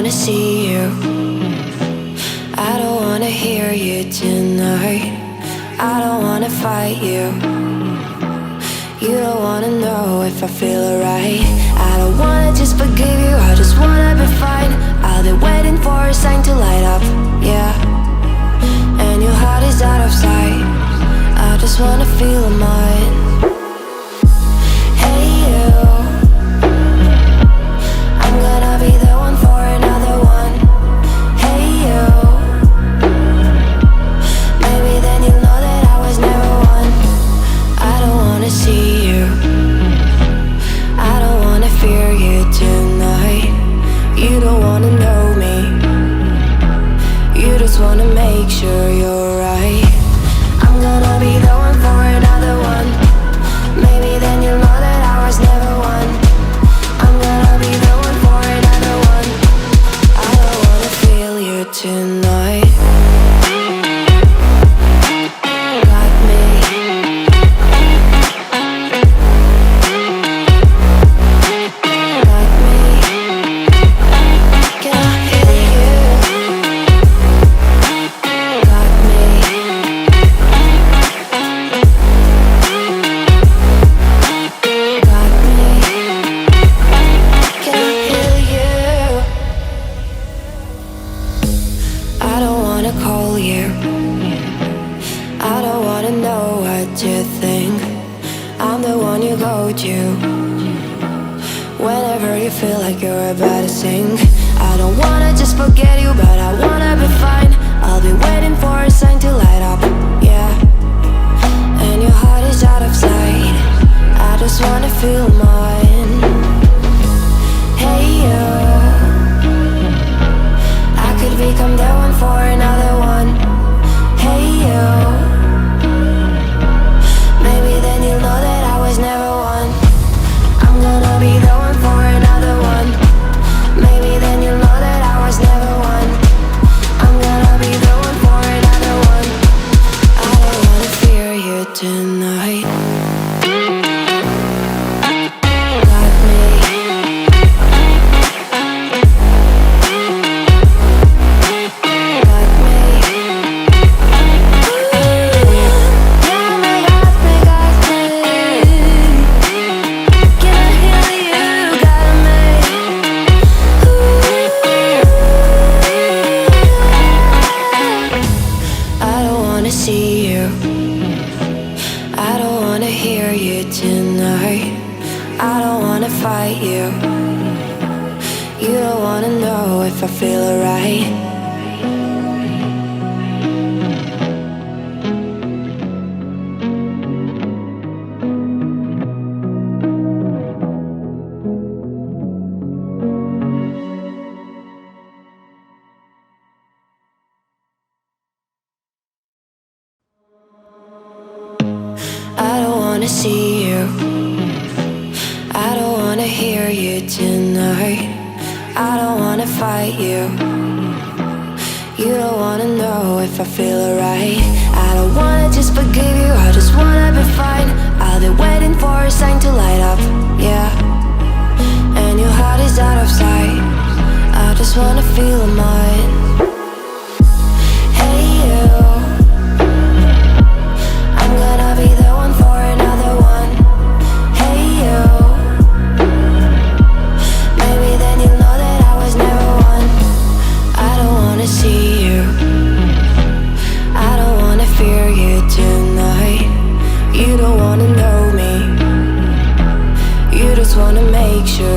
wanna see you. I don't wanna hear you tonight. I don't wanna fight you. You don't wanna know if I feel alright. I don't wanna just forgive you, I just wanna be fine. I'll be waiting for a sign to light up, yeah. And your heart is out of sight. I just wanna feel mine. Hey you, I'm gonna be the one for another one. Hey you, maybe then you'll know that I was never one. I don't wanna see you, I don't wanna fear you tonight. You don't wanna know me, you just wanna make sure you're right. I'm gonna be the one for another one. Maybe then you'll know that I was never one. I'm gonna be the one for another one. I don't wanna feel you tonight. Got me. Got me. Can I hear you? Got me. Got me. Can I hear you? I don't wanna call you. I don't wanna know what you think. I'm the one you go to whenever you feel like you're about to sink. I don't wanna just forget you, but I wanna be fine. I'll be waiting for a sign to light up, yeah. And your heart is out of sight. I just wanna feel mine. Hey you, I could become the one for another one. Hey you, maybe then you'll know that I was never one. I'm gonna be the one for another one. Maybe then you'll know that I was never one. I'm gonna be the one for another one. I don't wanna fear you tonight. Got me. Got me. Got me, got me, got me. Can I hear you? Got me. I don't wanna see you. I don't wanna hear you tonight. I don't wanna fight you. You don't wanna know if I feel alright. I don't wanna see you. I don't wanna hear you tonight. I don't wanna fight you. You don't wanna know if I feel alright. I don't wanna just forgive you, I just wanna be fine. I'll be waiting for a sign to light up, yeah. And your heart is out of sight. I just wanna feel mine. Hey you, I'm gonna be the one for another one. Hey you, maybe then you'll know that I was never one. I don't wanna see you, I don't wanna fear you tonight. You don't wanna know me, you just wanna make sure